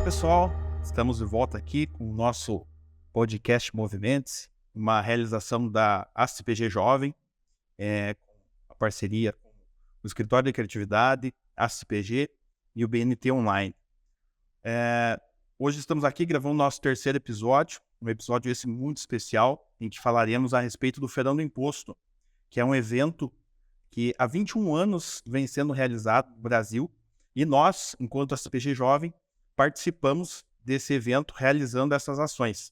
Pessoal, estamos de volta aqui com o nosso podcast Movimentos, uma realização da ACPG Jovem, com a parceria com o Escritório de Criatividade, ACPG e o BNT Online. Hoje estamos aqui gravando o nosso terceiro episódio, um episódio esse muito especial, em que falaremos a respeito do Feirão do Imposto, que é um evento que há 21 anos vem sendo realizado no Brasil, e nós, enquanto ACPG Jovem, participamos desse evento realizando essas ações.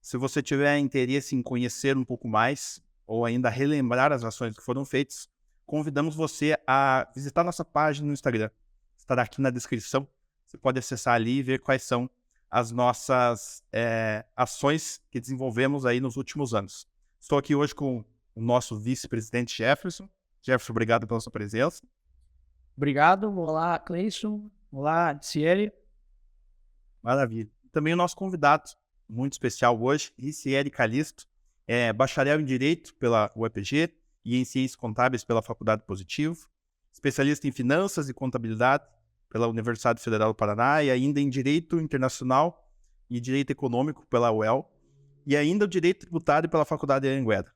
Se você tiver interesse em conhecer um pouco mais ou ainda relembrar as ações que foram feitas, convidamos você a visitar nossa página no Instagram. Estará aqui na descrição. Você pode acessar ali e ver quais são as nossas ações que desenvolvemos aí nos últimos anos. Estou aqui hoje com o nosso vice-presidente Jefferson. Jefferson, obrigado pela sua presença. Obrigado. Olá, Cleison. Olá, Cieri. Maravilha. Também o nosso convidado muito especial hoje, Ricieli Calisto, bacharel em Direito pela UEPG e em Ciências Contábeis pela Faculdade Positivo, especialista em Finanças e Contabilidade pela Universidade Federal do Paraná e ainda em Direito Internacional e Direito Econômico pela UEL e ainda o Direito Tributário pela Faculdade de Anhanguera.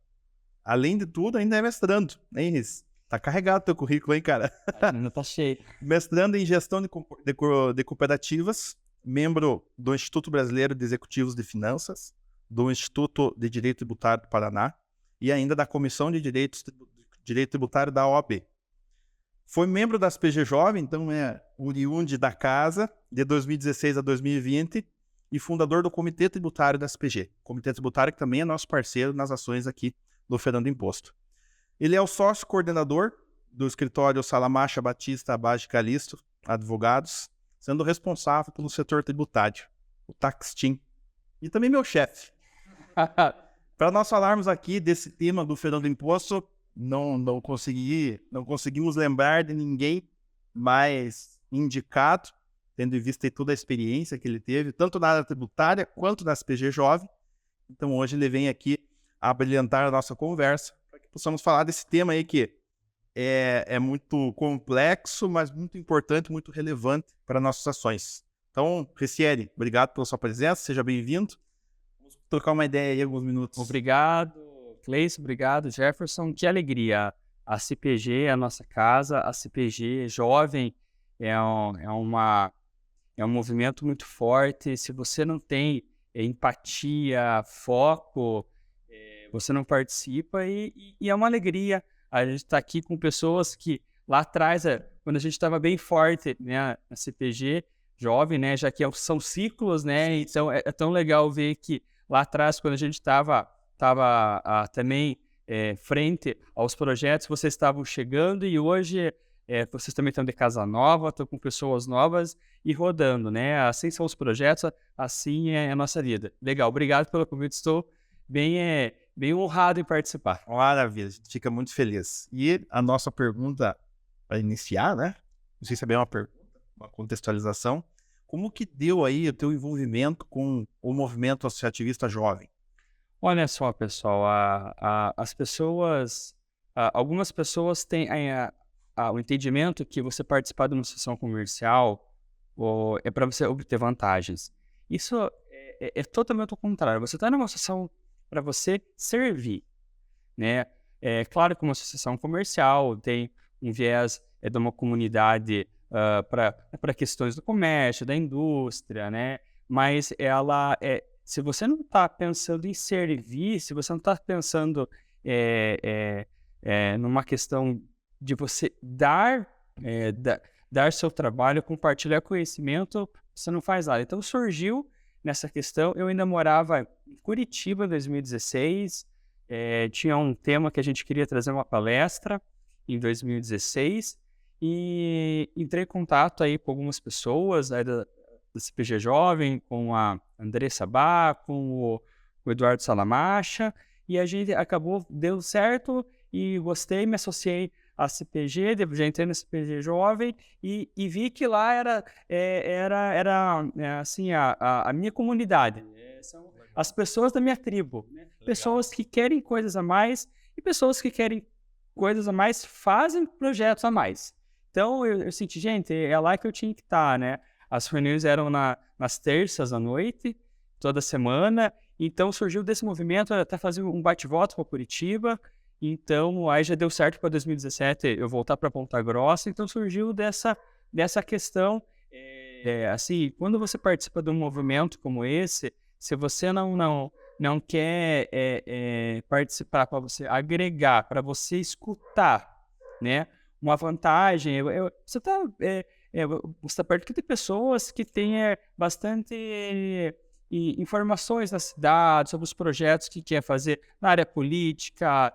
Além de tudo, ainda é mestrando, hein, Riz? Tá carregado o teu currículo, hein, cara? Ainda tá cheio. Mestrando em Gestão de Cooperativas, membro do Instituto Brasileiro de Executivos de Finanças, do Instituto de Direito Tributário do Paraná e ainda da Comissão de Direito Tributário da OAB. Foi membro da ACPG Jovem, então é oriundo da casa, de 2016 a 2020 e fundador do Comitê Tributário da ACPG. Comitê Tributário que também é nosso parceiro nas ações aqui do Feirão do Imposto. Ele é o sócio coordenador do escritório Salamacha Batista Abage Calisto, advogados, sendo responsável pelo setor tributário, o Tax Team, e também meu chefe. Para nós falarmos aqui desse tema do Feirão do Imposto, não conseguimos lembrar de ninguém mais indicado, tendo em vista toda a experiência que ele teve, tanto na área tributária quanto na ACPG Jovem. Então hoje ele vem aqui a brilhantar a nossa conversa, para que possamos falar desse tema aí que é muito complexo, mas muito importante, muito relevante para nossas ações. Então, Ricieli, obrigado pela sua presença, seja bem-vindo. Vamos trocar uma ideia aí alguns minutos. Obrigado, Cleison, obrigado, Jefferson. Que alegria. A CPG é a nossa casa, a CPG Jovem é um movimento muito forte. Se você não tem empatia, foco, você não participa e é uma alegria. A gente está aqui com pessoas que lá atrás, quando a gente estava bem forte, né, na CPG Jovem, né, já que são ciclos, né, então é tão legal ver que lá atrás, quando a gente estava também frente aos projetos, vocês estavam chegando e hoje vocês também estão de casa nova, estão com pessoas novas e rodando, né, assim são os projetos, assim é a nossa vida. Legal, obrigado pelo convite, estou bem honrado em participar. Maravilha, a gente fica muito feliz. E a nossa pergunta para iniciar, né? Não sei se é bem uma pergunta, uma contextualização. Como que deu aí o teu envolvimento com o movimento associativista jovem? Olha só, pessoal, as pessoas, algumas pessoas têm o entendimento que você participar de uma sessão comercial é para você obter vantagens. Isso é totalmente o contrário. Você está numa sessão para você servir, né? É claro que uma associação comercial tem um viés de uma comunidade para questões do comércio, da indústria, né? Mas ela se você não está pensando em servir, se você não está pensando numa questão de você dar seu trabalho, compartilhar conhecimento, você não faz nada. Então surgiu nessa questão, eu ainda morava em Curitiba em 2016, tinha um tema que a gente queria trazer uma palestra em 2016 e entrei em contato aí com algumas pessoas aí da CPG Jovem, com a Andressa Bá, com o Eduardo Salamacha, e a gente deu certo e gostei, me associei à CPG, já entrei na CPG Jovem e vi que lá era assim, a minha comunidade, são as pessoas da minha tribo, né? Pessoas que querem coisas a mais e pessoas que querem coisas a mais fazem projetos a mais. Então eu senti, gente, é lá que eu tinha que estar, né? As reuniões eram nas terças à noite, toda semana. Então surgiu desse movimento até fazer um bate-volta para Curitiba. Então aí já deu certo para 2017 eu voltar para Ponta Grossa. Então surgiu dessa questão. Assim, quando você participa de um movimento como esse, se você não quer participar para você agregar, para você escutar, né? Uma vantagem, você está perto de pessoas que têm bastante informações da cidade, sobre os projetos que quer fazer na área política,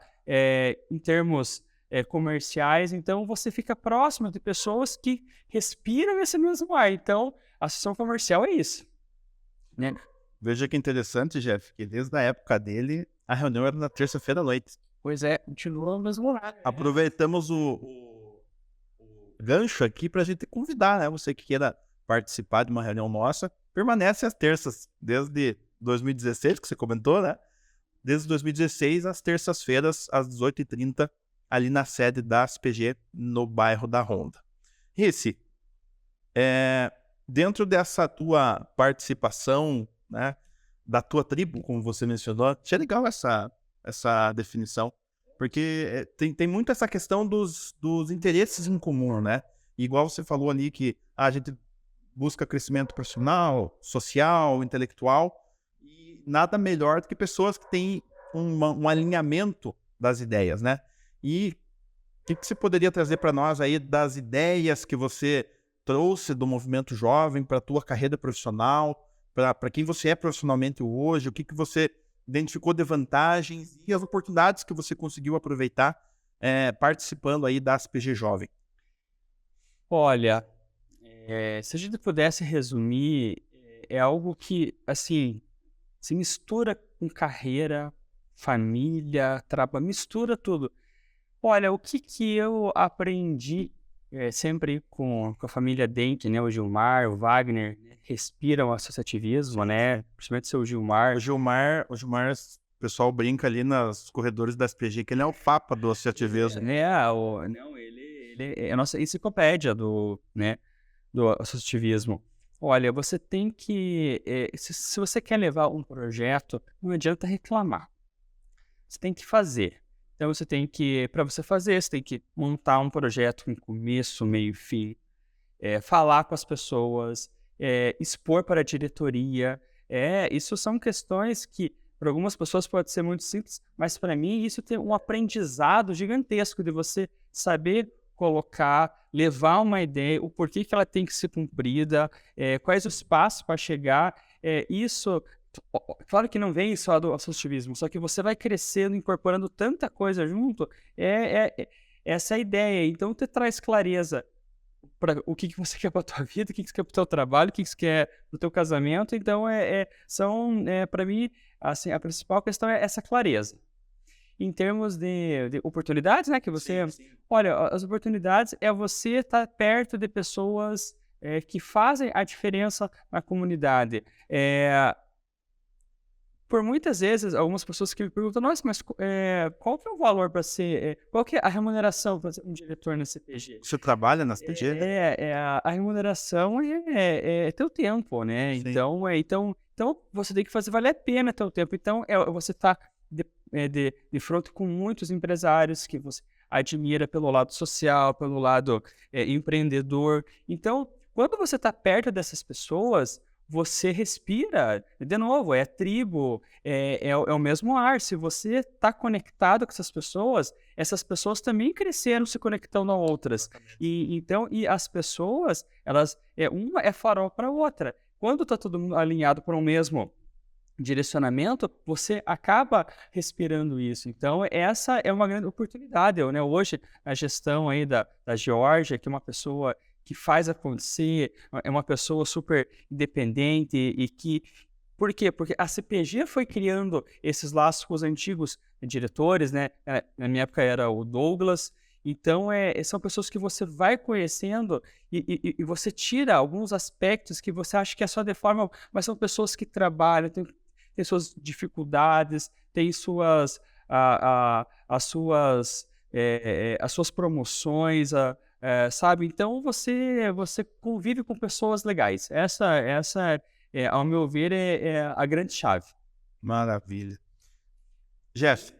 em termos comerciais. Então, você fica próximo de pessoas que respiram esse mesmo ar. Então, a associação comercial é isso, né? Veja que interessante, Jeff, que desde a época dele, a reunião era na terça-feira à noite. Pois é, continua no mesmo horário. Aproveitamos o gancho aqui para a gente convidar, né? Você que queira participar de uma reunião nossa, permanece às terças, desde 2016, que você comentou, né? Desde 2016, às terças-feiras, às 18h30, ali na sede da SPG, no bairro da Ronda. Rice, dentro dessa tua participação, né, da tua tribo, como você mencionou, achei legal essa definição, porque tem muito essa questão dos interesses em comum, né? Igual você falou ali que a gente busca crescimento profissional, social, intelectual, e nada melhor do que pessoas que têm um alinhamento das ideias, né? E o que você poderia trazer para nós aí das ideias que você trouxe do movimento jovem para a tua carreira profissional, para quem você é profissionalmente hoje, o que você identificou de vantagens e as oportunidades que você conseguiu aproveitar participando aí da SPG Jovem? Olha, se a gente pudesse resumir, é algo que, assim, se mistura com carreira, família, trabalho, mistura tudo. Olha, o que eu aprendi sempre com a família Denk, né? O Gilmar, o Wagner, respiram o associativismo, né? Principalmente o seu Gilmar. O Gilmar, o pessoal brinca ali nos corredores da SPG que ele é o papa do associativismo. Não, ele é a nossa enciclopédia do associativismo. Olha, você tem que... se você quer levar um projeto, não adianta reclamar. Você tem que fazer. Então, você tem que, para você fazer, você tem que montar um projeto com começo, meio e fim, falar com as pessoas, expor para a diretoria. Isso são questões que, para algumas pessoas, pode ser muito simples, mas para mim isso tem um aprendizado gigantesco de você saber colocar, levar uma ideia, o porquê que ela tem que ser cumprida, quais os passos para chegar. Isso... Claro que não vem só do associativismo, só que você vai crescendo, incorporando tanta coisa junto, essa é a ideia. Então, te traz clareza para o que você quer para a tua vida, o que você quer para o teu trabalho, o que você quer para o teu casamento. Então, para mim, assim, a principal questão é essa clareza. Em termos de oportunidades, né, que você... Sim. Olha, as oportunidades é você estar perto de pessoas que fazem a diferença na comunidade. Por muitas vezes, algumas pessoas que me perguntam, nossa, mas qual que é o valor para ser... qual que é a remuneração para ser um diretor na CPG? Você trabalha na CPG, né? A remuneração é teu tempo, né? Então, você tem que fazer valer a pena teu tempo. Então, você está de frente com muitos empresários que você admira pelo lado social, pelo lado empreendedor. Então, quando você está perto dessas pessoas... você respira, de novo, é tribo, é o mesmo ar. Se você está conectado com essas pessoas também cresceram se conectando a outras. E as pessoas, uma é farol para a outra. Quando está todo mundo alinhado para o mesmo direcionamento, você acaba respirando isso. Então, essa é uma grande oportunidade. Né? Hoje, a gestão aí da Geórgia, que é uma pessoa que faz acontecer, é uma pessoa super independente e que... Por quê? Porque a CPG foi criando esses laços com os antigos diretores, né? Na minha época era o Douglas. Então, são pessoas que você vai conhecendo e você tira alguns aspectos que você acha que é só de forma, mas são pessoas que trabalham, têm suas dificuldades, têm as suas promoções, sabe? Então você convive com pessoas legais. Essa ao meu ver, é a grande chave. Maravilha. Jeff,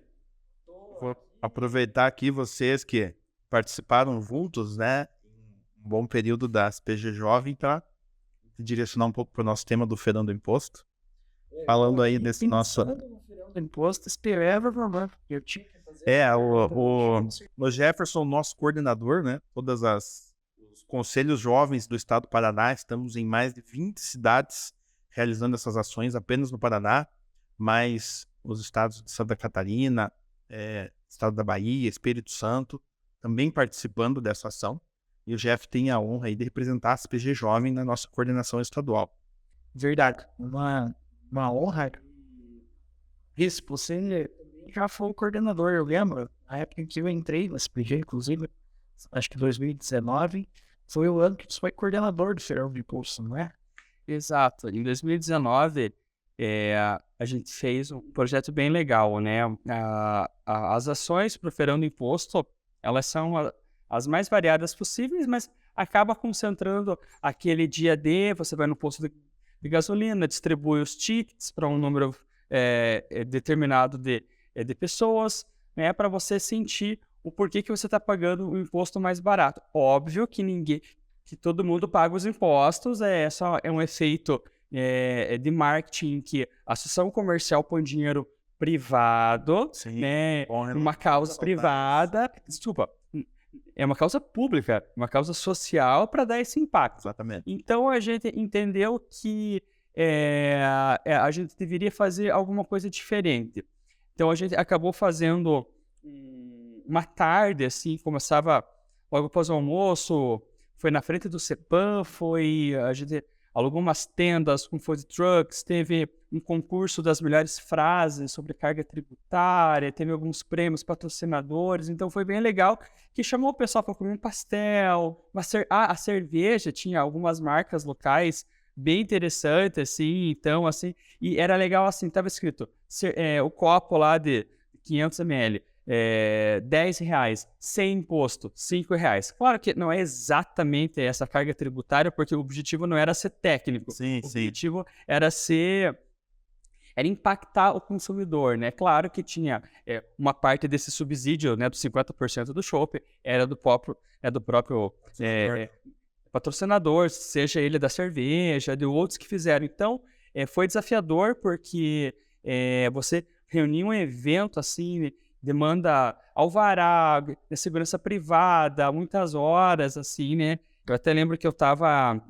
vou aproveitar aqui vocês que participaram juntos, né? Um bom período da CPG Jovem para direcionar um pouco para o nosso tema do Feirão do Imposto. Falando aí desse nosso... Imposto, esperava, eu tinha que fazer... o Jefferson, nosso coordenador, né? Todas os conselhos jovens do estado do Paraná, estamos em mais de 20 cidades realizando essas ações apenas no Paraná, mas os estados de Santa Catarina, estado da Bahia, Espírito Santo, também participando dessa ação. E o Jeff tem a honra aí de representar a CPG Jovem na nossa coordenação estadual. Verdade, uma honra. Isso, você já foi o coordenador, eu lembro, na época em que eu entrei na CPG, inclusive, acho que 2019, foi o ano que você foi coordenador do Feirão do Imposto, não é? Exato, em 2019, a gente fez um projeto bem legal, né? As ações para o Feirão do Imposto, elas são as mais variadas possíveis, mas acaba concentrando aquele dia D, você vai no posto de gasolina, distribui os tickets para um número determinado de pessoas, né, para você sentir o porquê que você está pagando o imposto mais barato. Óbvio que todo mundo paga os impostos, é um efeito de marketing que a associação comercial põe dinheiro privado, Sim, né, uma causa privada, desculpa, é uma causa pública, uma causa social para dar esse impacto. Exatamente. Então a gente entendeu que a gente deveria fazer alguma coisa diferente. Então a gente acabou fazendo uma tarde, assim, começava logo após o almoço, foi na frente do CEPAM, a gente alugou umas tendas com food trucks, teve um concurso das melhores frases sobre carga tributária, teve alguns prêmios patrocinadores, então foi bem legal, que chamou o pessoal para comer um pastel, a cerveja, tinha algumas marcas locais bem interessantes, assim, então, assim, e era legal, assim, tava escrito, o copo lá de 500 ml, R$10, sem imposto, R$5. Claro que não é exatamente essa carga tributária, porque o objetivo não era ser técnico. Sim, o objetivo era impactar o consumidor, né? Claro que tinha uma parte desse subsídio, né, dos 50% do chopp, era do próprio patrocinador, seja ele da cerveja, de outros que fizeram. Então, foi desafiador porque você reunir um evento assim, demanda alvará, de segurança privada, muitas horas, assim, né? Eu até lembro que eu estava...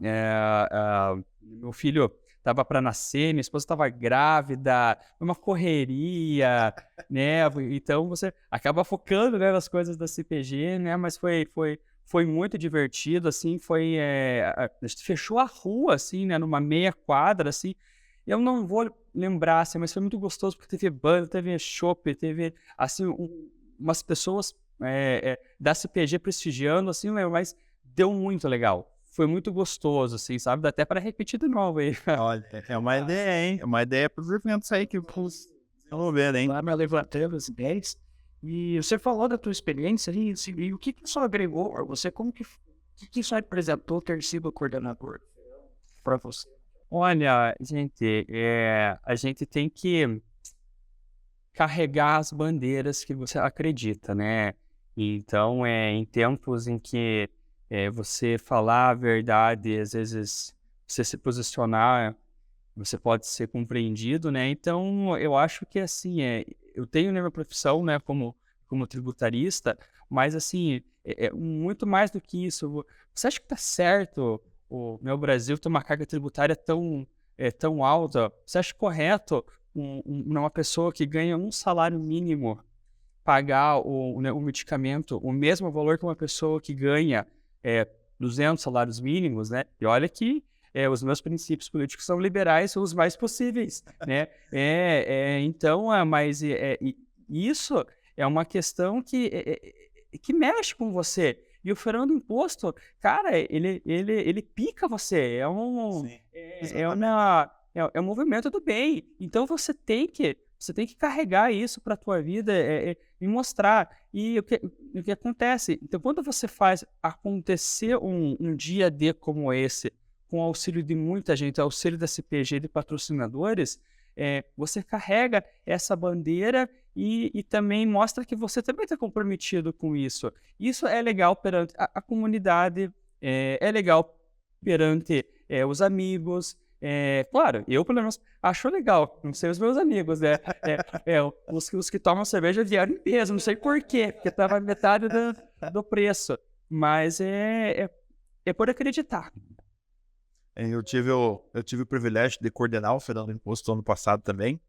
meu filho estava para nascer, minha esposa estava grávida, uma correria, né? Então, você acaba focando, né, nas coisas da CPG, né? Mas foi muito divertido, assim, a gente fechou a rua, assim, né, numa meia quadra, assim, eu não vou lembrar, assim, mas foi muito gostoso, porque teve banda, teve chopp, teve, assim, umas pessoas da CPG prestigiando, assim, mas deu muito legal, foi muito gostoso, assim, sabe, dá até para repetir de novo aí. Olha, é uma ideia, hein, é uma ideia para os eventos aí que vamos ver, hein. Lá me levantando as ideias. E você falou da tua experiência ali, assim, e o que isso agregou para você? O que isso representou ter sido coordenador para você? Olha, gente, a gente tem que carregar as bandeiras que você acredita, né? Então, em tempos em que você falar a verdade, às vezes você se posicionar, você pode ser compreendido, né? Então, eu acho que, assim, eu tenho na minha profissão, né, como tributarista, mas, assim, muito mais do que isso. Você acha que tá certo o Brasil ter uma carga tributária tão alta? Você acha correto uma pessoa que ganha um salário mínimo pagar o medicamento o mesmo valor que uma pessoa que ganha 200 salários mínimos, né? E olha que os meus princípios políticos são liberais, são os mais possíveis, né? Então, mas isso é uma questão que mexe com você. E o Feirão do Imposto, cara, ele pica você. É um movimento do bem. Então você tem que carregar isso para a tua vida. e mostrar. E o que acontece? Então, quando você faz acontecer um dia D como esse, com o auxílio de muita gente, auxílio da CPG, de patrocinadores, você carrega essa bandeira e também mostra que você também está comprometido com isso. Isso é legal perante a comunidade, é legal perante os amigos. Claro, eu pelo menos acho legal, não sei os meus amigos, né? Os que tomam cerveja vieram em peso, não sei por quê, porque estava metade do preço. Mas é por acreditar. Eu tive o privilégio de coordenar o Fernando Imposto ano passado também.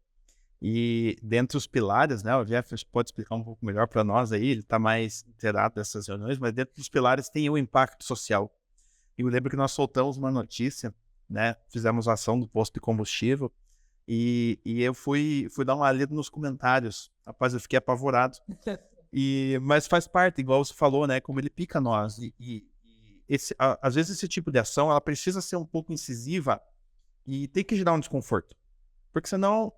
E dentre os pilares, né, o Jefferson pode explicar um pouco melhor para nós aí, ele está mais inteirado dessas reuniões, mas dentro dos pilares tem o impacto social. E eu lembro que nós soltamos uma notícia, né, fizemos ação do posto de combustível, e eu fui dar uma lida nos comentários. Rapaz, eu fiquei apavorado. Mas faz parte, igual você falou, né, como ele pica nós. Às vezes esse tipo de ação, ela precisa ser um pouco incisiva e tem que gerar um desconforto. Porque senão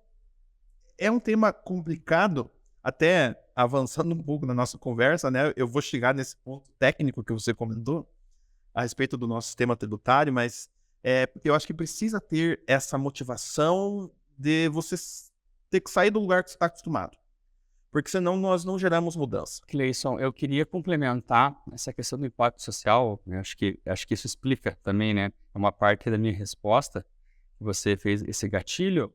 é um tema complicado, até avançando um pouco na nossa conversa, né? Eu vou chegar nesse ponto técnico que você comentou a respeito do nosso sistema tributário, mas eu acho que precisa ter essa motivação de você ter que sair do lugar que você está acostumado. Porque senão nós não geramos mudança. Cleison, eu queria complementar essa questão do impacto social. Eu acho que isso explica também, né? É uma parte da minha resposta. Você fez esse gatilho.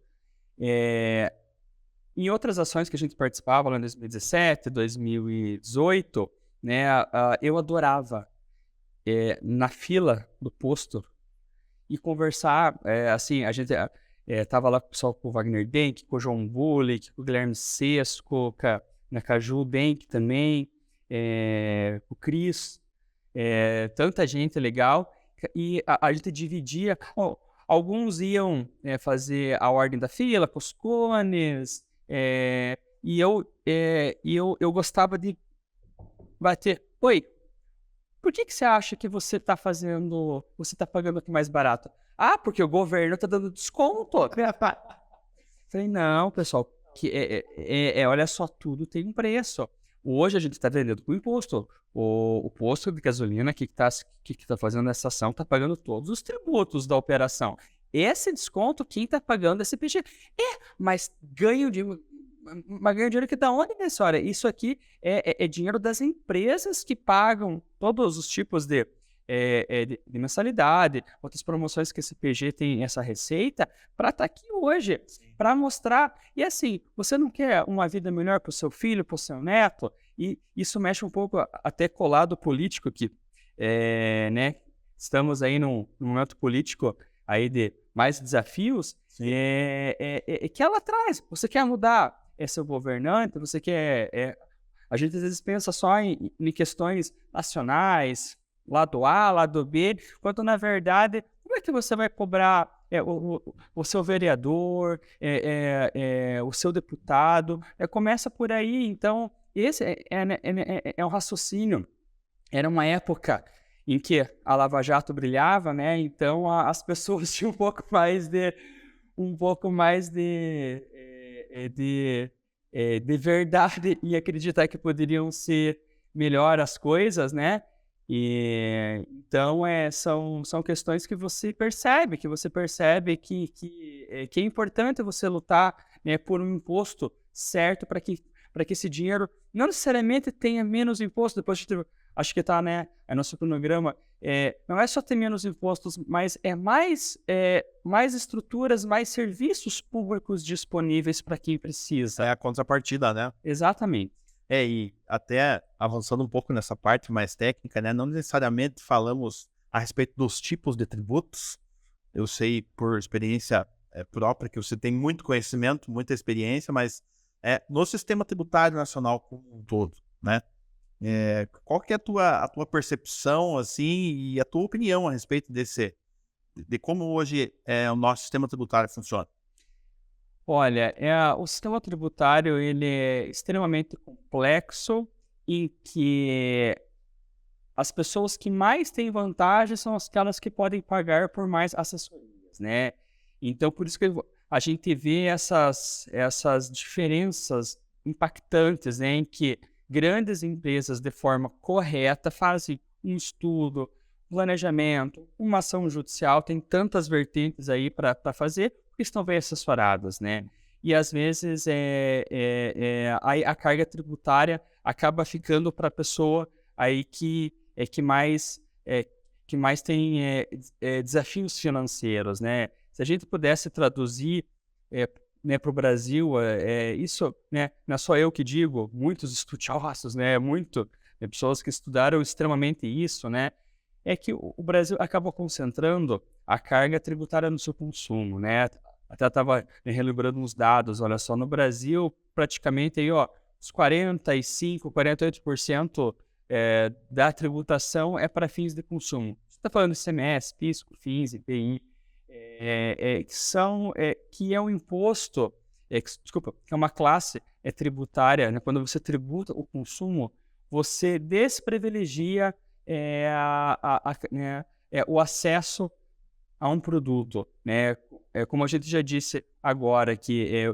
Em outras ações que a gente participava lá em 2017, 2018, né? Eu adorava na fila do posto e conversar. Assim, a gente tava lá com o pessoal, com o Wagner Denk, com o João Bulik, com o Guilherme Sesco, com a Caju Denk também, com o Cris, tanta gente legal. E a gente dividia. Alguns iam fazer a ordem da fila, com os cones, e eu gostava de bater. Oi, por que você acha que você está pagando aqui mais barato? Ah, porque o governo está dando desconto. Falei, não, pessoal, olha só, tudo tem um preço. Hoje a gente está vendendo com imposto. O posto de gasolina que está fazendo essa ação está pagando todos os tributos da operação. Esse desconto, quem está pagando é a CPG. Mas ganho dinheiro que da onde, minha senhora? Isso aqui é dinheiro das empresas que pagam todos os tipos de mensalidade, outras promoções que a CPG tem essa receita para estar aqui hoje, para mostrar. E assim, você não quer uma vida melhor para o seu filho, para o seu neto? E isso mexe um pouco até com o lado político que, né? Estamos aí num momento político aí de mais desafios, que ela traz. Você quer mudar seu governante, você quer... a gente às vezes pensa só em questões nacionais, lado A, lado B, quando na verdade, como é que você vai cobrar o seu vereador, o seu deputado? Começa por aí. Então, esse é um raciocínio. Era uma época em que a Lava Jato brilhava, né? Então as pessoas tinham um pouco mais de verdade e acreditar que poderiam ser melhor as coisas, né? Então são questões que você percebe que é importante você lutar, né, por um imposto certo para que esse dinheiro não necessariamente tenha menos imposto. Depois acho que está, né, nosso cronograma, não é só ter menos impostos, mas mais estruturas, mais serviços públicos disponíveis para quem precisa. É a contrapartida, né? Exatamente. E até avançando um pouco nessa parte mais técnica, né? Não necessariamente falamos a respeito dos tipos de tributos. Eu sei por experiência própria que você tem muito conhecimento, muita experiência, mas no sistema tributário nacional como um todo, né? Qual que é a tua percepção, assim, e a tua opinião a respeito de como hoje o nosso sistema tributário funciona? Olha, o sistema tributário ele é extremamente complexo, em que as pessoas que mais têm vantagem são aquelas que podem pagar por mais assessorias, né? Então, por isso que a gente vê essas diferenças impactantes, né, em que grandes empresas, de forma correta, fazem um estudo, planejamento, uma ação judicial, tem tantas vertentes aí para fazer, porque estão bem assessoradas, né? E às vezes a carga tributária acaba ficando para a pessoa aí que mais tem desafios financeiros, né? Se a gente pudesse traduzir né, para o Brasil, isso, né, não é só eu que digo, muitos estudiosos, né, pessoas que estudaram extremamente isso, né, é que o Brasil acaba concentrando a carga tributária no seu consumo, né? Até estava relembrando uns dados, olha só, no Brasil, praticamente aí, ó, os 45%, 48% da tributação é para fins de consumo. Você está falando de ICMS, PIS, COFINS, IPI, que é um imposto, que é uma classe tributária, né? Quando você tributa o consumo, você desprivilegia né, o acesso a um produto, né? Como a gente já disse agora, que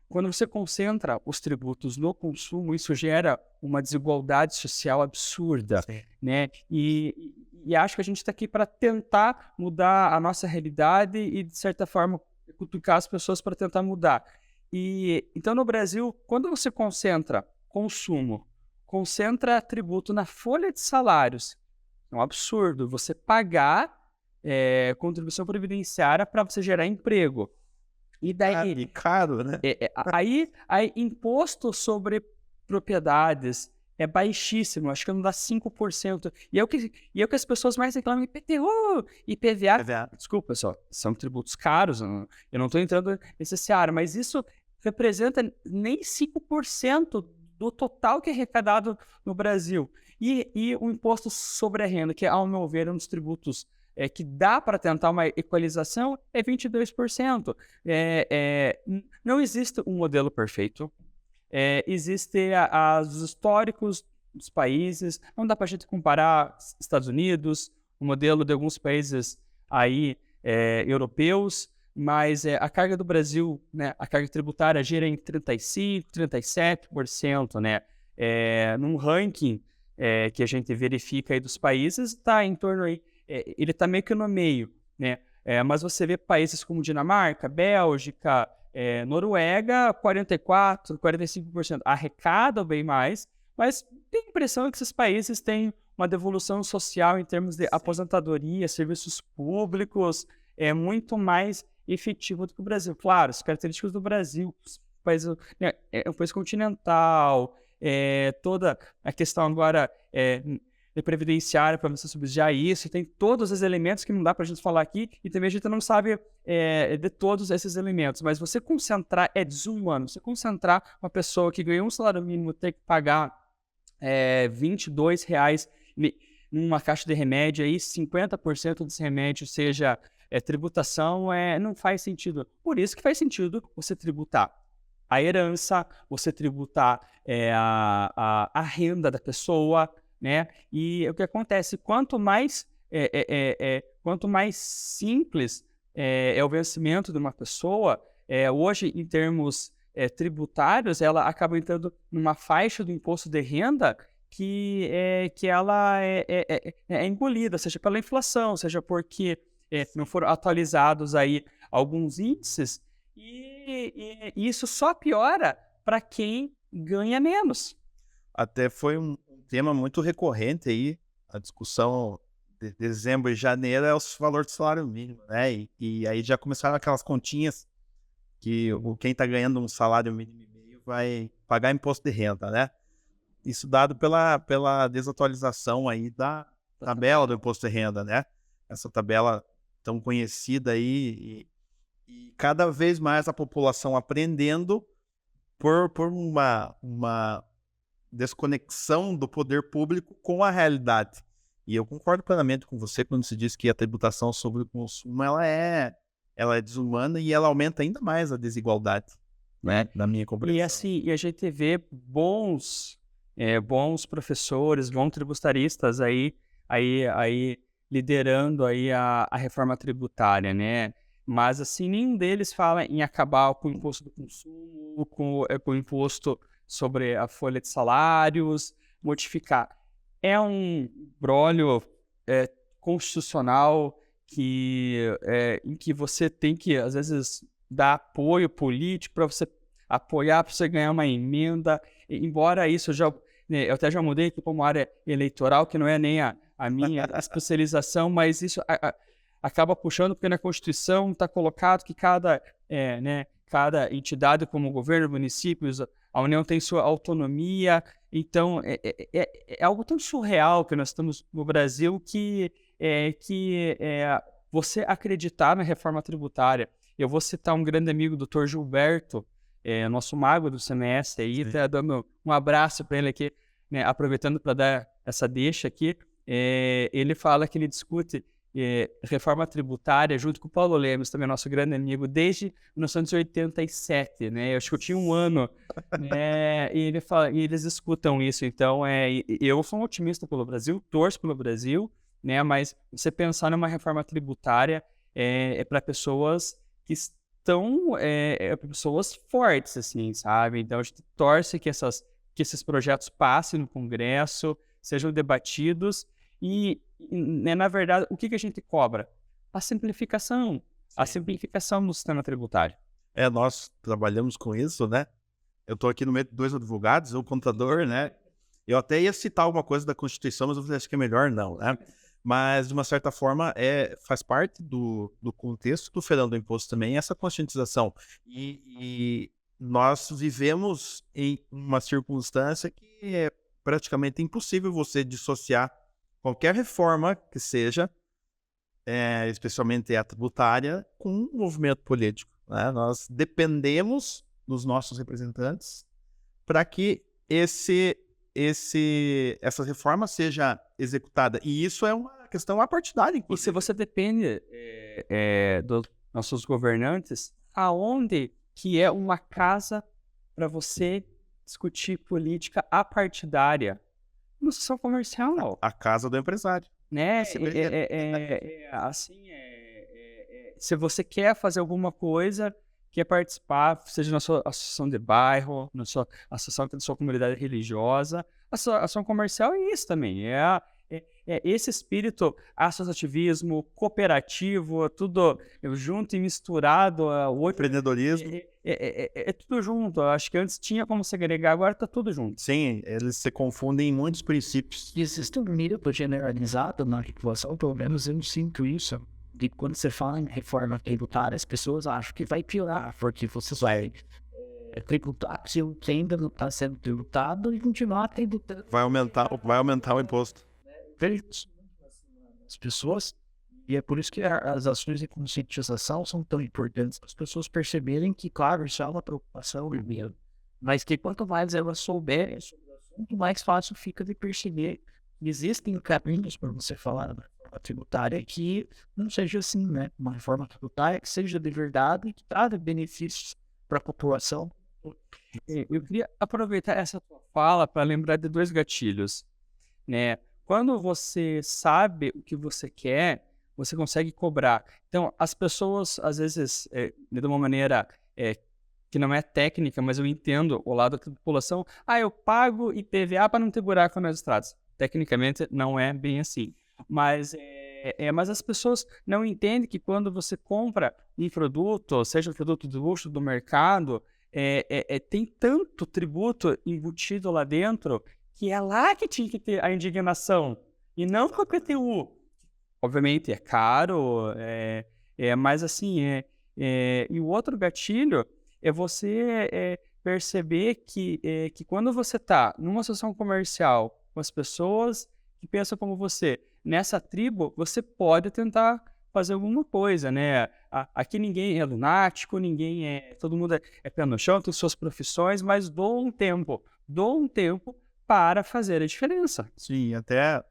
quando você concentra os tributos no consumo, isso gera uma desigualdade social absurda, né? E acho que a gente está aqui para tentar mudar a nossa realidade e, de certa forma, cutucar as pessoas para tentar mudar. Então, no Brasil, quando você concentra consumo, concentra tributo na folha de salários, é um absurdo você pagar contribuição previdenciária para você gerar emprego. E daí, caro, né? Aí imposto sobre propriedades é baixíssimo, acho que não dá 5%. E é o que as pessoas mais reclamam, IPTU, IPVA. Desculpa, pessoal, são tributos caros, eu não estou entrando nesse área, mas isso representa nem 5% do total que é arrecadado no Brasil. E o imposto sobre a renda, que, ao meu ver, é um dos tributos que dá para tentar uma equalização, é 22%. Não existe um modelo perfeito. Existem os históricos dos países. Não dá para a gente comparar Estados Unidos, o modelo de alguns países aí, europeus, mas a carga do Brasil, né, a carga tributária gira em 35%, 37%, né? Num ranking que a gente verifica aí dos países, está em torno aí, ele está meio que no meio, né? Mas você vê países como Dinamarca, Bélgica, Noruega, 44%, 45%, arrecadam bem mais, mas tem a impressão que esses países têm uma devolução social em termos de aposentadoria, serviços públicos, muito mais efetivo do que o Brasil. Claro, as características do Brasil, é um país continental, toda a questão agora de previdenciária para você subsidiar isso, tem todos os elementos que não dá para a gente falar aqui, e também a gente não sabe de todos esses elementos, mas você concentrar é desumano. Você concentrar uma pessoa que ganhou um salário mínimo ter que pagar R$22 numa caixa de remédio, aí 50% desse remédio seja tributação, não faz sentido. Por isso que faz sentido você tributar a herança, você tributar a renda da pessoa, né? E o que acontece, quanto mais simples é o vencimento de uma pessoa, hoje, em termos tributários, ela acaba entrando numa faixa do imposto de renda que ela é engolida, seja pela inflação, seja porque não foram atualizados aí alguns índices, e isso só piora para quem ganha menos. Até foi um tema muito recorrente aí, a discussão de dezembro e janeiro é o valor do salário mínimo, né? E aí já começaram aquelas continhas que quem está ganhando um salário mínimo e meio vai pagar imposto de renda, né? Isso dado pela desatualização aí da tabela do imposto de renda, né? Essa tabela tão conhecida aí e cada vez mais a população aprendendo por uma desconexão do poder público com a realidade. E eu concordo plenamente com você quando se diz que a tributação sobre o consumo ela é desumana e ela aumenta ainda mais a desigualdade, né? Na minha compreensão. E assim, a gente vê bons professores, bons tributaristas aí liderando aí a reforma tributária, né? Mas, assim, nenhum deles fala em acabar com o imposto do consumo, com o imposto sobre a folha de salários, modificar. É um imbróglio constitucional em que você tem que, às vezes, dar apoio político para você apoiar, para você ganhar uma emenda. Embora isso eu até já mudei aqui para uma área eleitoral, que não é nem a minha especialização, mas isso acaba puxando, porque na Constituição está colocado que cada entidade, como o governo, municípios, a União tem sua autonomia. Então, é algo tão surreal que nós estamos no Brasil que você acreditar na reforma tributária. Eu vou citar um grande amigo, o Dr. Gilberto, nosso mago do semestre, aí, tá dando um abraço para ele aqui, né, aproveitando para dar essa deixa aqui. Ele fala que ele discute reforma tributária junto com o Paulo Lemos, também nosso grande amigo, desde 1987, né? Eu acho que eu tinha 1 ano, né? E eles escutam isso. Então, eu sou um otimista pelo Brasil, torço pelo Brasil, né? Mas você pensar numa reforma tributária para pessoas que estão, pessoas fortes, assim, sabe? Então, a gente torce que esses projetos passem no Congresso, sejam debatidos e, né, na verdade, o que a gente cobra? A simplificação. Sim. A simplificação do sistema tributário. Nós trabalhamos com isso, né? Eu estou aqui no meio de 2 advogados, um contador, né? Eu até ia citar alguma coisa da Constituição, mas eu falei, acho que é melhor não, né? Mas, de uma certa forma, faz parte do contexto do feriado do imposto também, essa conscientização. E nós vivemos em uma circunstância que é praticamente impossível você dissociar qualquer reforma que seja, especialmente a tributária, com um movimento político, né? Nós dependemos dos nossos representantes para que essa reforma seja executada. E isso é uma questão apartidária, inclusive. E se você depende dos nossos governantes, aonde que é uma casa para você discutir política apartidária? Uma associação comercial. A casa do empresário. Né? Se você quer fazer alguma coisa, quer participar, seja na sua associação de bairro, na sua associação da sua comunidade religiosa, a associação comercial é isso também. Esse espírito associativismo, cooperativo, tudo junto e misturado. O empreendedorismo. É tudo junto. Eu acho que antes tinha como segregar, agora está tudo junto. Sim, eles se confundem em muitos princípios. Existe um mito generalizado na população, pelo menos eu sinto isso, de quando você fala em reforma tributária, as pessoas acham que vai piorar, porque você vai tributar se o que ainda não está sendo tributado e continuar tributando. Vai aumentar o imposto. As pessoas, e é por isso que as ações de conscientização são tão importantes, para as pessoas perceberem que, claro, isso é uma preocupação mesmo, mas que quanto mais elas souberem sobre o assunto, mais fácil fica de perceber que existem caminhos para você falar da reforma tributária que não seja assim, né? Uma reforma tributária que seja de verdade e que traga benefícios para a população. Eu queria aproveitar essa tua fala para lembrar de 2 gatilhos, né? Quando você sabe o que você quer, você consegue cobrar. Então, as pessoas, às vezes, de uma maneira que não é técnica, mas eu entendo o lado da população, eu pago IPVA para não ter buraco nas estradas. Tecnicamente, não é bem assim. Mas as pessoas não entendem que quando você compra um produto, seja um produto de luxo do mercado, tem tanto tributo embutido lá dentro que é lá que tinha que ter a indignação, e não com a PTU. Obviamente é caro, mas assim, e o outro gatilho é você perceber que quando você está numa associação comercial com as pessoas que pensam como você, nessa tribo, você pode tentar fazer alguma coisa, né? Aqui ninguém é lunático, todo mundo é pé no chão, tem suas profissões, mas dou um tempo para fazer a diferença. Sim, até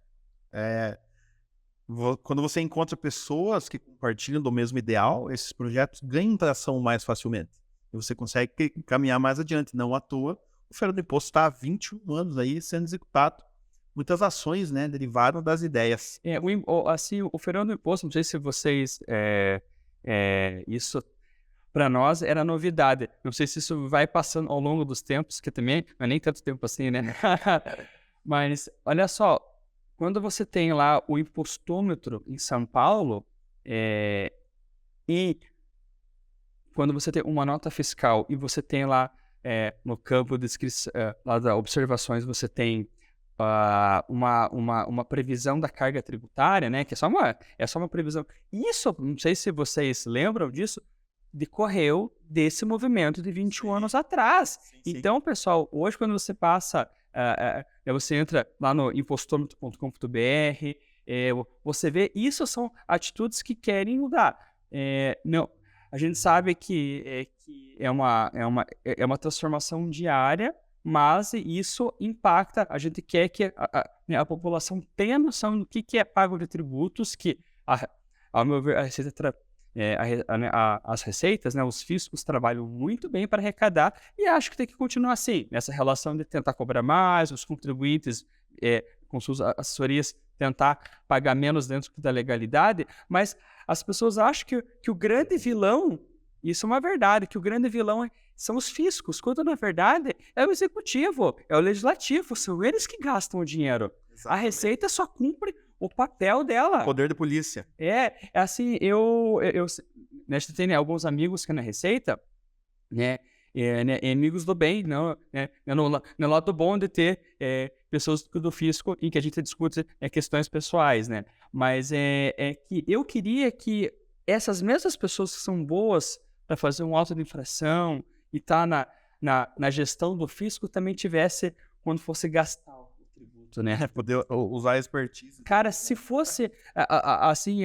quando você encontra pessoas que compartilham do mesmo ideal, esses projetos ganham tração mais facilmente. E você consegue caminhar mais adiante. Não à toa, o Feriado do Imposto está há 21 anos aí sendo executado. Muitas ações, né, derivaram das ideias. O Feriado do Imposto, não sei se vocês Isso para nós era novidade. Não sei se isso vai passando ao longo dos tempos, que também não é nem tanto tempo assim, né? Mas olha só, quando você tem lá o impostômetro em São Paulo, e quando você tem uma nota fiscal e você tem lá no campo de lá das observações, você tem uma previsão da carga tributária, né? Que é só uma previsão. Isso, não sei se vocês lembram disso, decorreu desse movimento de 21 anos atrás. Sim. Então, pessoal, hoje quando você passa, você entra lá no impostômetro.com.br, você vê, isso são atitudes que querem mudar. Não, a gente sabe que é uma transformação diária, mas isso impacta. A gente quer que a população tenha noção do que é pago de tributos, que, ao meu ver, a Receita as receitas, né, os fiscos trabalham muito bem para arrecadar e acho que tem que continuar assim, nessa relação de tentar cobrar mais, os contribuintes com suas assessorias tentar pagar menos dentro da legalidade, mas as pessoas acham que o grande vilão, isso é uma verdade, que o grande vilão são os fiscos, quando na verdade é o executivo, é o legislativo, são eles que gastam o dinheiro. Exatamente. A Receita só cumpre o papel dela. Poder de polícia. Assim, né, você tem, né, alguns amigos que na Receita, né, amigos do bem, não, né, no lado bom de ter pessoas do fisco em que a gente discute questões pessoais, né, mas que eu queria que essas mesmas pessoas que são boas para fazer um auto de infração e tá na gestão do fisco também tivesse quando fosse gastar o tributo, né? Poder usar a expertise. Cara, se fosse assim,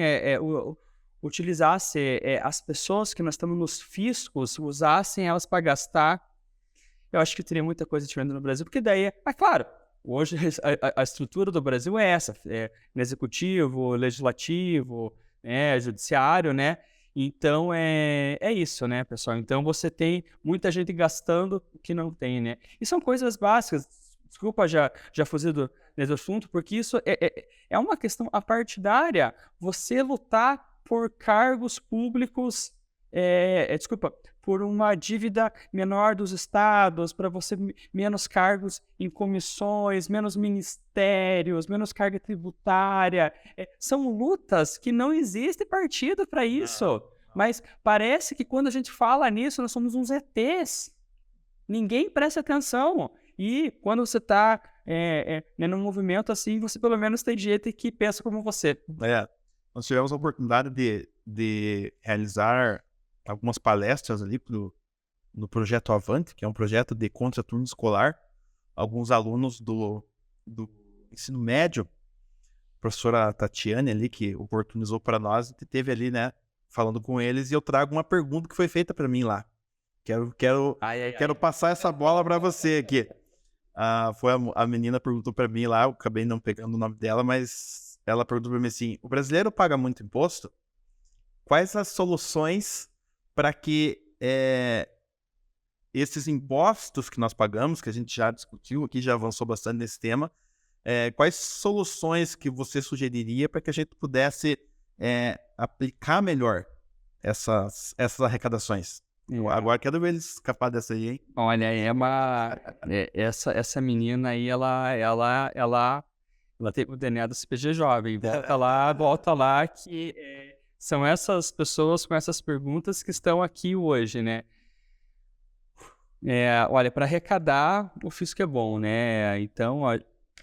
utilizasse as pessoas que nós estamos nos fiscos, usassem elas para gastar, eu acho que teria muita coisa diferente no Brasil, porque daí, claro, hoje a estrutura do Brasil é essa, no executivo, legislativo, judiciário, né? Então, é isso, né, pessoal? Então, você tem muita gente gastando o que não tem, né? E são coisas básicas. Desculpa já fugir do assunto, porque isso é uma questão apartidária. Você lutar por cargos públicos, por uma dívida menor dos estados, para você menos cargos em comissões, menos ministérios, menos carga tributária. São lutas que não existe partido para isso. Não. Mas parece que quando a gente fala nisso, nós somos uns ETs. Ninguém presta atenção. E quando você está num movimento assim, você pelo menos tem gente que pensa como você. Nós tivemos a oportunidade de realizar algumas palestras ali no Projeto Avante, que é um projeto de contraturno escolar. Alguns alunos do ensino médio, a professora Tatiane ali, que oportunizou para nós, teve ali, né, falando com eles, e eu trago uma pergunta que foi feita para mim lá. Quero passar essa bola para você aqui. Foi a menina perguntou para mim lá, eu acabei não pegando o nome dela, mas ela perguntou para mim assim: o brasileiro paga muito imposto? Quais as soluções para que esses impostos que nós pagamos, que a gente já discutiu aqui, já avançou bastante nesse tema, quais soluções que você sugeriria para que a gente pudesse aplicar melhor essas arrecadações? Agora quero ver eles escapar dessa aí, hein? Olha, essa menina aí, ela tem o DNA do CPG Jovem. Volta lá que são essas pessoas com essas perguntas que estão aqui hoje, né? Olha, para arrecadar, o fisco é bom, né? Então, a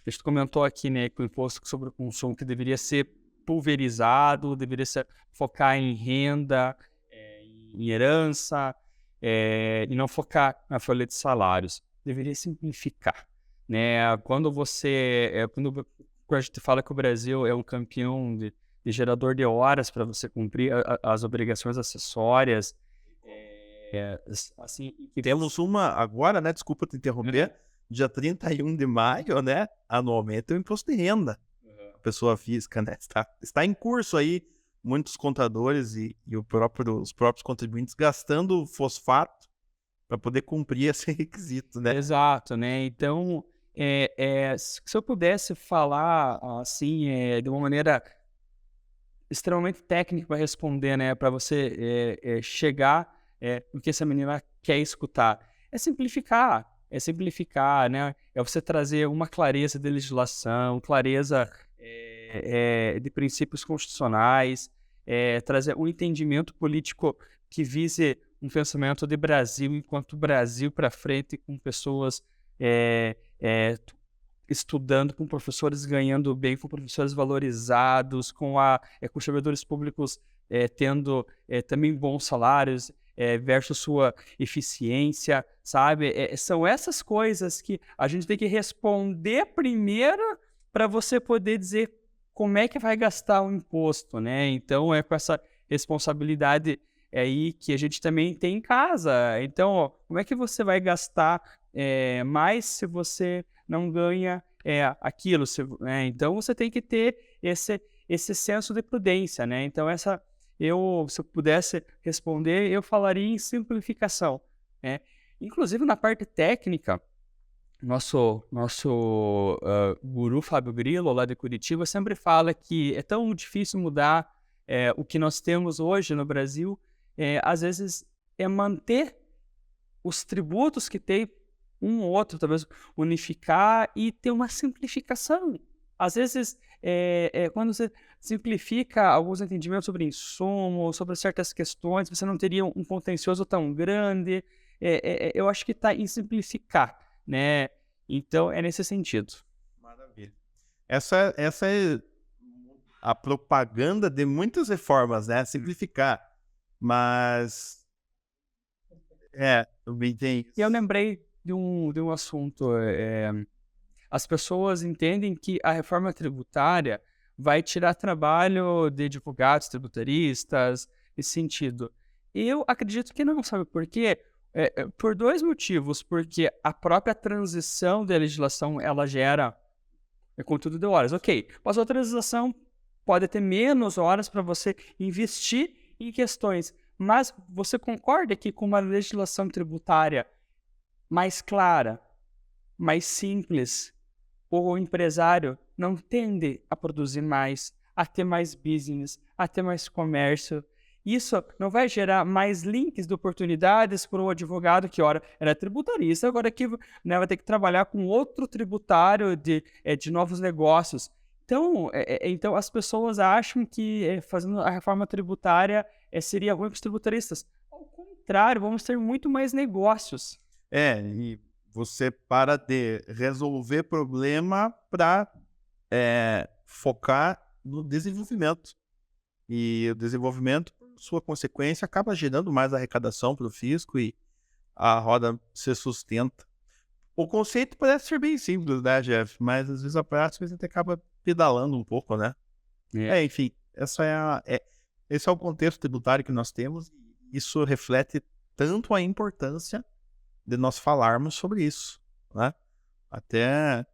gente comentou aqui, né, que o imposto sobre o consumo que deveria ser pulverizado, deveria focar em renda, em herança, e não focar na folha de salários. Deveria simplificar, né? Quando a gente fala que o Brasil é um campeão de gerador de horas para você cumprir as obrigações acessórias, assim... Temos uma agora, né? Desculpa te interromper. Dia 31 de maio, né? Anualmente é o imposto de renda. A pessoa física, né? Está em curso aí. Muitos contadores e os próprios contribuintes gastando fosfato para poder cumprir esse requisito, né? Exato, né? Então, se eu pudesse falar assim, de uma maneira extremamente técnico para responder, né? Para você chegar no que essa menina quer escutar. É simplificar, né? É você trazer uma clareza de legislação, clareza de princípios constitucionais, trazer um entendimento político que vise um pensamento de Brasil enquanto Brasil para frente, com pessoas estudando, com professores ganhando bem, com professores valorizados, com servidores públicos tendo também bons salários versus sua eficiência, sabe? São essas coisas que a gente tem que responder primeiro para você poder dizer como é que vai gastar o imposto, né? Então, é com essa responsabilidade aí que a gente também tem em casa. Então, ó, como é que você vai gastar mais se você não ganha aquilo? Então, você tem que ter esse senso de prudência, né? Então, se eu pudesse responder, eu falaria em simplificação, né? Inclusive, na parte técnica, nosso guru Fábio Grillo, lá de Curitiba, sempre fala que é tão difícil mudar o que nós temos hoje no Brasil, às vezes é manter os tributos que tem um ou outro, talvez unificar e ter uma simplificação. Às vezes, quando você simplifica alguns entendimentos sobre insumo, sobre certas questões, você não teria um contencioso tão grande. Eu acho que está em simplificar, né? Então, é nesse sentido. Maravilha. Essa é a propaganda de muitas reformas, né? Simplificar. Mas... também tem... E eu lembrei de um assunto. As pessoas entendem que a reforma tributária vai tirar trabalho de advogados tributaristas, nesse sentido. Eu acredito que não, sabe por quê? Por dois motivos. Porque a própria transição da legislação, ela gera conteúdo de horas. Ok, mas a transição pode ter menos horas para você investir em questões. Mas você concorda que com uma legislação tributária mais clara, mais simples, o empresário não tende a produzir mais, a ter mais business, a ter mais comércio? Isso não vai gerar mais links de oportunidades para o advogado que, ora, era tributarista, agora que vai ter que trabalhar com outro tributário de novos negócios. Então, as pessoas acham que fazendo a reforma tributária seria ruim para os tributaristas. Ao contrário, vamos ter muito mais negócios. E você para de resolver problema para focar no desenvolvimento. E o desenvolvimento, por sua consequência, acaba gerando mais arrecadação para o fisco e a roda se sustenta. O conceito parece ser bem simples, né, Jeff? Mas às vezes a prática a gente acaba pedalando um pouco, né? Enfim, esse é o contexto tributário que nós temos. E isso reflete tanto a importância de nós falarmos sobre isso, né? Até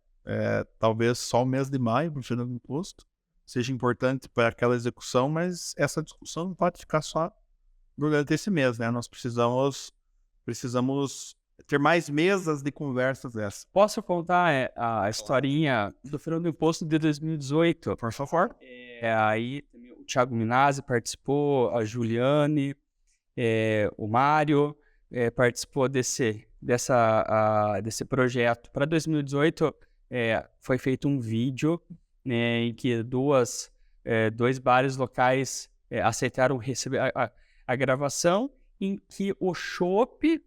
talvez só o mês de maio, para o final do imposto, seja importante para aquela execução, mas essa discussão não pode ficar só durante esse mês, né? Nós precisamos ter mais mesas de conversas dessa. Posso contar a historinha do final do imposto de 2018? Por favor. Aí o Thiago Minazzi participou, a Juliane, o Mário participou desse projeto. Para 2018, foi feito um vídeo, né, em que dois bares locais aceitaram receber a gravação, em que o chopp,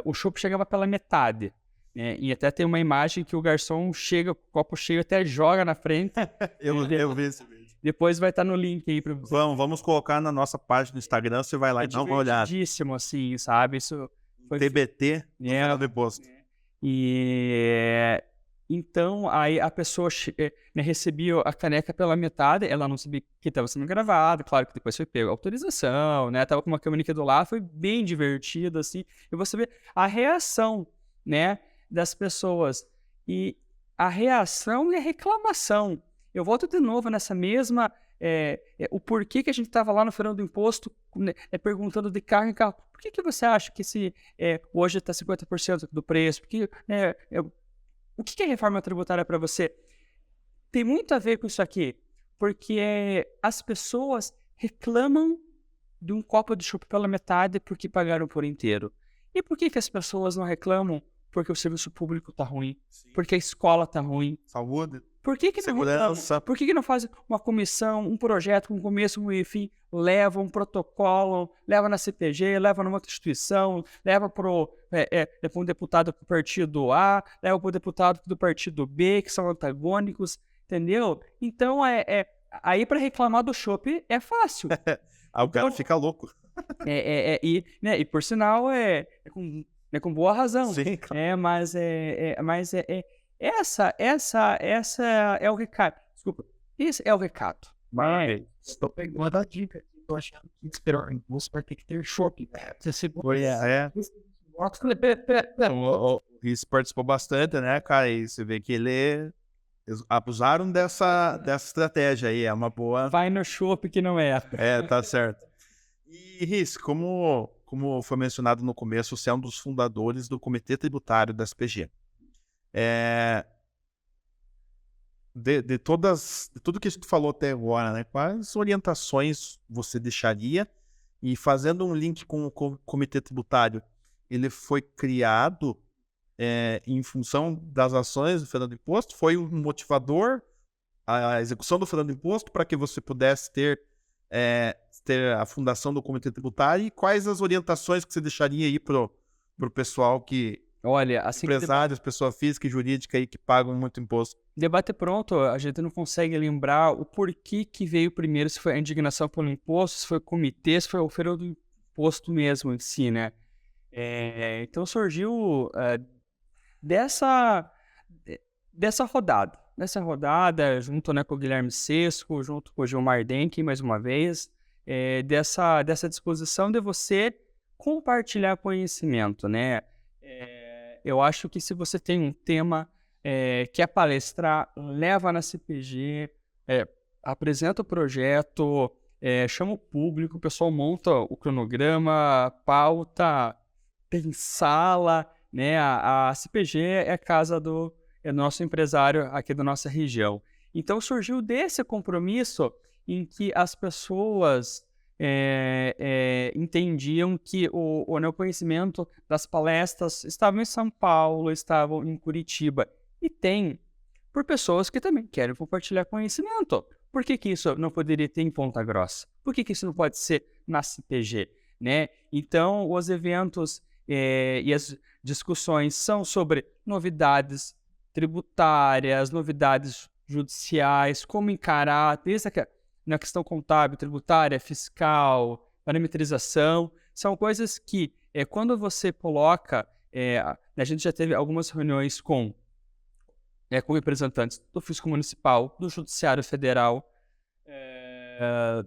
o chopp chegava pela metade, né, e até tem uma imagem que o garçom chega com o copo cheio, até joga na frente. Eu vi esse vídeo. Depois vai estar no link aí para você. Vamos colocar na nossa página do Instagram, você vai lá e dá uma olhada. Divertidíssimo, assim, sabe? Isso foi TBT do imposto. Então, aí a pessoa recebia a caneca pela metade, ela não sabia que estava sendo gravado, claro que depois foi pego a autorização, né? Tava com uma câmera do lado, foi bem divertido, assim. E você vê a reação, né, das pessoas. E a reação e a reclamação. Eu volto de novo nessa mesma... o porquê que a gente estava lá no Feirão do Imposto, né, perguntando de carro em carro. Por que você acha que hoje está 50% do preço? Porque, o que é reforma tributária para você? Tem muito a ver com isso aqui. porque as pessoas reclamam de um copo de chopp pela metade porque pagaram por inteiro. E por que as pessoas não reclamam? Porque o serviço público tá ruim, porque a escola tá ruim. Saúde, Por que não reclamam? segurança. Por que não fazem uma comissão, um projeto com começo, meio e fim, leva um protocolo, leva na CPG, leva numa outra instituição, leva para um deputado do partido A, leva para o deputado do partido B, que são antagônicos, entendeu? Então, aí para reclamar do chopp é fácil. O cara fica louco. E por sinal, com boa razão. Sim, claro. Essa é o recado. Desculpa. Esse é o recado. Estou pegando a dica. Estou achando que esperar o imposto vai ter que ter chopp. O Riz participou bastante, né, cara? E você vê que eles abusaram dessa estratégia aí. É uma boa. Vai no chopp que não é. Tá certo. E, Riz, como foi mencionado no começo, você é um dos fundadores do Comitê Tributário da SPG. De tudo que tu falou até agora, né? Quais orientações você deixaria? E fazendo um link com o Comitê Tributário, ele foi criado em função das ações do Fernando Imposto? Foi um motivador a execução do Fernando Imposto para que você pudesse ter a fundação do Comitê Tributário? E quais as orientações que você deixaria aí pro pessoal que... Olha, assim empresários, pessoa física e jurídica aí que pagam muito imposto? Debate pronto, a gente não consegue lembrar o porquê que veio primeiro, se foi a indignação pelo imposto, se foi o comitê, se foi o Fernando Imposto mesmo em si, né? Então surgiu dessa rodada, junto, né, com o Guilherme Sesco, junto com o Gilmar Denk, mais uma vez, dessa disposição de você compartilhar conhecimento, né? Eu acho que se você tem um tema, quer palestrar, leva na CPG, apresenta o projeto, chama o público, o pessoal monta o cronograma, pauta, tem sala, né? A CPG é a casa do nosso empresário aqui da nossa região. Então surgiu desse compromisso em que as pessoas entendiam que o conhecimento das palestras estavam em São Paulo, estavam em Curitiba, e tem por pessoas que também querem compartilhar conhecimento. Por que isso não poderia ter em Ponta Grossa? Por que isso não pode ser na CPG? Né? Então, os eventos e as discussões são sobre novidades tributárias, novidades judiciais, como encarar, desde na questão contábil, tributária, fiscal, parametrização, são coisas que, quando você coloca, a gente já teve algumas reuniões com representantes do Fisco Municipal, do Judiciário Federal,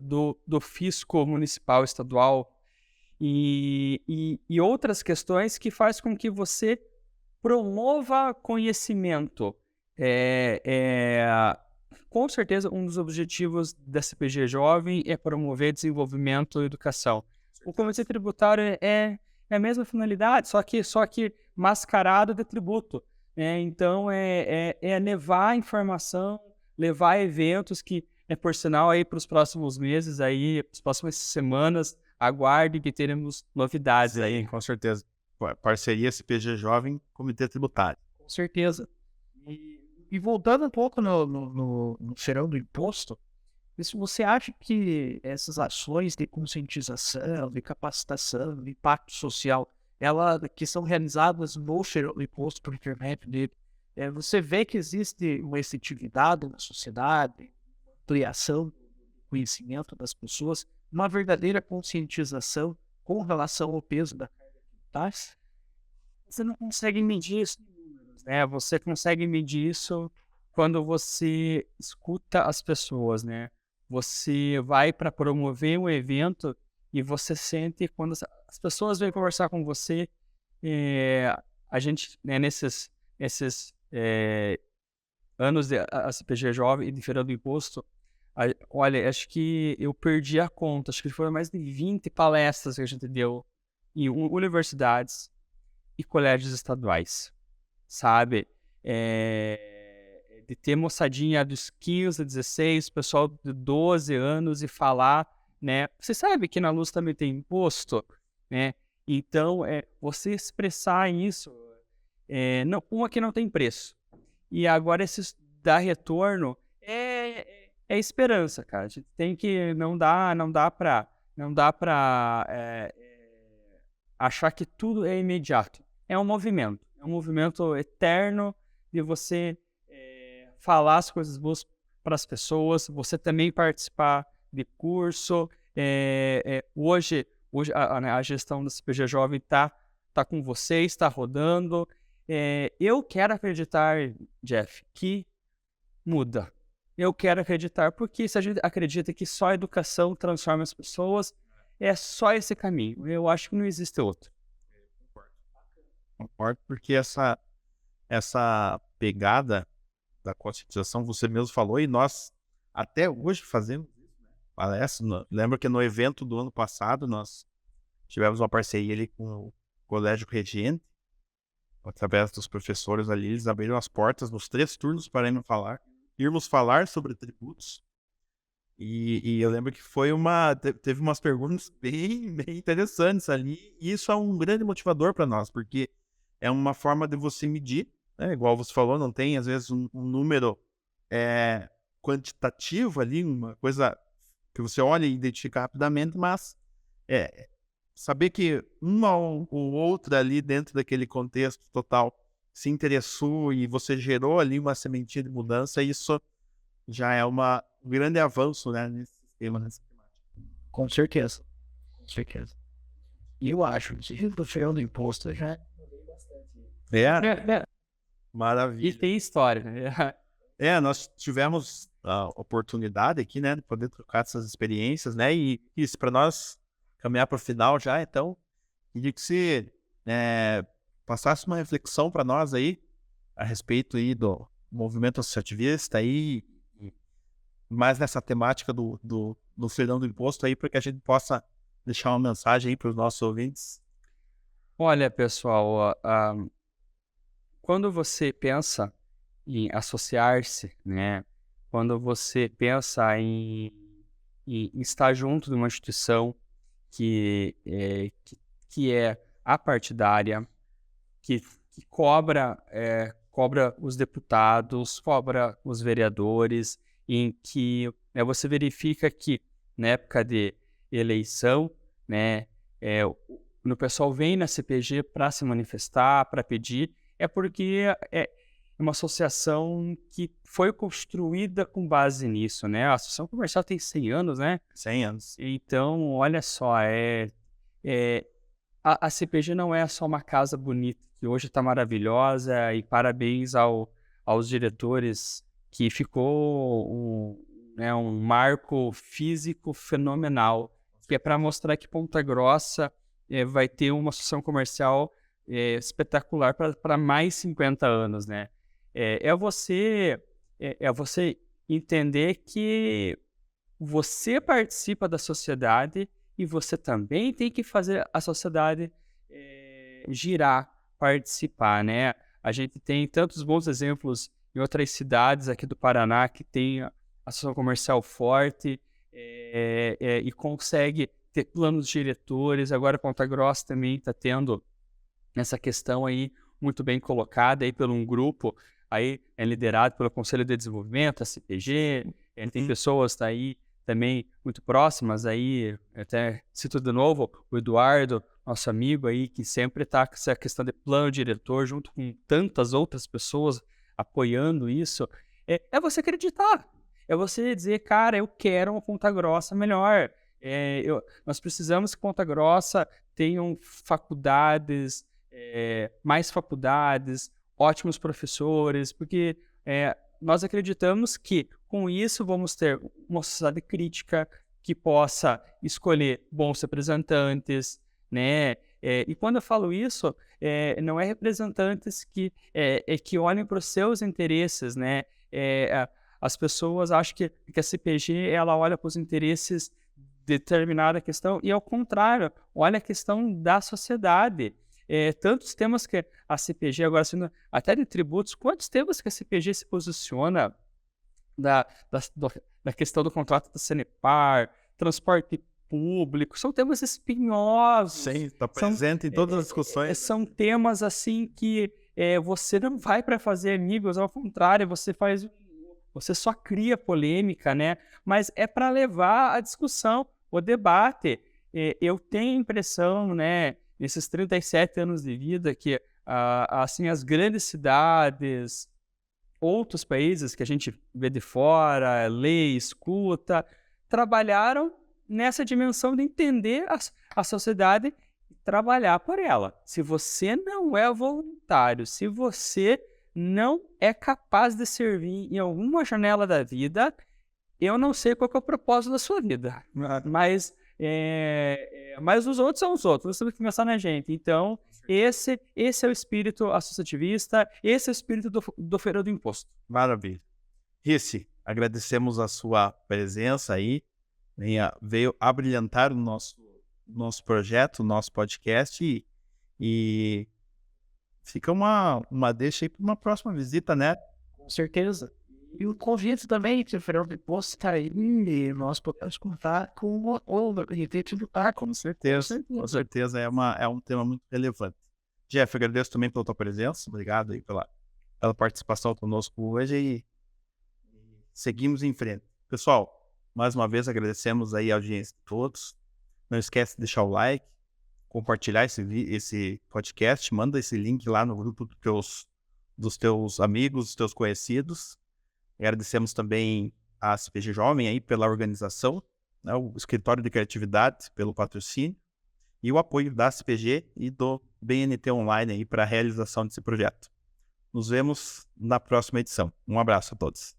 do Fisco Municipal Estadual e outras questões que faz com que você promova conhecimento. Com certeza, um dos objetivos da CPG Jovem é promover desenvolvimento e educação. O Comitê Tributário é a mesma finalidade, só que mascarado de tributo. Então, levar informação, levar eventos que, por sinal, aí para os próximos meses, aí, as próximas semanas, aguarde que teremos novidades. Sim, aí. Com certeza. Parceria CPG Jovem, Comitê Tributário. Com certeza. E voltando um pouco no Feirão do Imposto, se você acha que essas ações de conscientização, de capacitação, de impacto social, que são realizadas no Feirão do Imposto por intermédio dele, você vê que existe uma efetividade na sociedade, ampliação do conhecimento das pessoas, uma verdadeira conscientização com relação ao peso da carga tributária? Você não consegue medir isso. Você consegue medir isso quando você escuta as pessoas, né? Você vai para promover um evento e você sente quando as pessoas vêm conversar com você. A gente, né, nesses anos de a CPG Jovem e de Feira do Imposto, olha, acho que eu perdi a conta. Acho que foram mais de 20 palestras que a gente deu em universidades e colégios estaduais. Sabe? de ter moçadinha dos 15, 16, pessoal de 12 anos e falar, né? Você sabe que na Luz também tem imposto, né? Então, você expressar isso, não, uma que não tem preço. E agora esses dar retorno é esperança, cara. A gente tem que, não dá pra achar que tudo é imediato. É um movimento eterno de você falar as coisas boas para as pessoas, você também participar de curso. Hoje a gestão da CPG Jovem tá com vocês, está rodando. Eu quero acreditar, Jeff, que muda. Eu quero acreditar, porque se a gente acredita que só a educação transforma as pessoas, é só esse caminho. Eu acho que não existe outro. Concordo, porque essa pegada da conscientização, você mesmo falou, e nós até hoje fazemos isso, né? Parece, lembra que no evento do ano passado nós tivemos uma parceria ali com o Colégio Regente, através dos professores ali, eles abriram as portas nos 3 turnos para irmos falar sobre tributos. E eu lembro que teve umas perguntas bem interessantes ali, e isso é um grande motivador para nós, porque é uma forma de você medir, né? Igual você falou, não tem às vezes um número quantitativo ali, uma coisa que você olha e identifica rapidamente, mas saber que uma ou outra ali dentro daquele contexto total se interessou e você gerou ali uma sementinha de mudança, isso já é um grande avanço, né, nesse sistema, nessa temática. Com certeza. Com certeza. E eu acho que o feirão do imposto já Maravilha. E tem história, né? Nós tivemos a oportunidade aqui, né, de poder trocar essas experiências, né, e isso, para nós caminhar para o final já, então, queria que você passasse uma reflexão para nós aí, a respeito aí do movimento associativista aí, mais nessa temática do feirão do imposto aí, para que a gente possa deixar uma mensagem aí para os nossos ouvintes. Olha, pessoal, quando você pensa em associar-se, né? Quando você pensa em estar junto de uma instituição que é apartidária, que cobra os deputados, cobra os vereadores, em que você verifica que na época de eleição, né, o pessoal vem na CPG para se manifestar, para pedir, porque é uma associação que foi construída com base nisso, né? A Associação Comercial tem 100 anos, né? 100 anos. Então, olha só, a CPG não é só uma casa bonita, que hoje está maravilhosa, e parabéns aos diretores, que ficou um marco físico fenomenal, que é para mostrar que Ponta Grossa vai ter uma associação comercial espetacular para mais 50 anos, né? Você entender que você participa da sociedade e você também tem que fazer a sociedade girar, participar, né? A gente tem tantos bons exemplos em outras cidades aqui do Paraná que tem a associação comercial forte e consegue ter planos diretores. Agora Ponta Grossa também está tendo essa questão aí muito bem colocada aí por um grupo aí liderado pelo Conselho de Desenvolvimento, a CPG. Tem pessoas aí também muito próximas aí, até cito de novo o Eduardo, nosso amigo aí, que sempre está com essa questão de plano diretor, junto com tantas outras pessoas apoiando isso. É você acreditar, é você dizer, cara, eu quero uma Ponta Grossa melhor. Nós precisamos que Ponta Grossa tenham faculdades, mais faculdades, ótimos professores, porque nós acreditamos que com isso vamos ter uma sociedade crítica que possa escolher bons representantes, né? E quando eu falo isso, não é representantes que olhem para os seus interesses, né? As pessoas acham que a CPG ela olha para os interesses de determinada questão, e ao contrário, olha a questão da sociedade. tantos temas que a CPG, agora sendo até de tributos, quantos temas que a CPG se posiciona da questão do contrato da Sanepar, transporte público, são temas espinhosos. Sim, está presente em todas as discussões. São temas assim que você não vai para fazer amigos, ao contrário, você só cria polêmica, né? Mas é para levar a discussão, o debate. Eu tenho a impressão, né, nesses 37 anos de vida, que assim, as grandes cidades, outros países que a gente vê de fora, lê, escuta, trabalharam nessa dimensão de entender a sociedade e trabalhar por ela. Se você não é voluntário, se você não é capaz de servir em alguma janela da vida, eu não sei qual que é o propósito da sua vida. Mas os outros são os outros, nós temos que pensar na gente. Então, esse é o espírito associativista, esse é o espírito do feirão do imposto. Maravilha. Risse, agradecemos a sua presença aí, veio abrilhantar o nosso projeto, o nosso podcast e fica uma deixa aí para uma próxima visita, né? Com certeza. E o convite também, que o Feirão do Imposto está aí, e nós podemos contar com o tributário. Com certeza. Com certeza, é um tema muito relevante. Jeff, agradeço também pela tua presença, obrigado aí pela participação conosco hoje e seguimos em frente. Pessoal, mais uma vez agradecemos aí a audiência de todos. Não esquece de deixar o like, compartilhar esse podcast, manda esse link lá no grupo dos teus amigos, dos teus conhecidos. Agradecemos também a CPG Jovem aí pela organização, né, o Escritório de Criatividade pelo patrocínio e o apoio da CPG e do BNT Online aí para a realização desse projeto. Nos vemos na próxima edição. Um abraço a todos.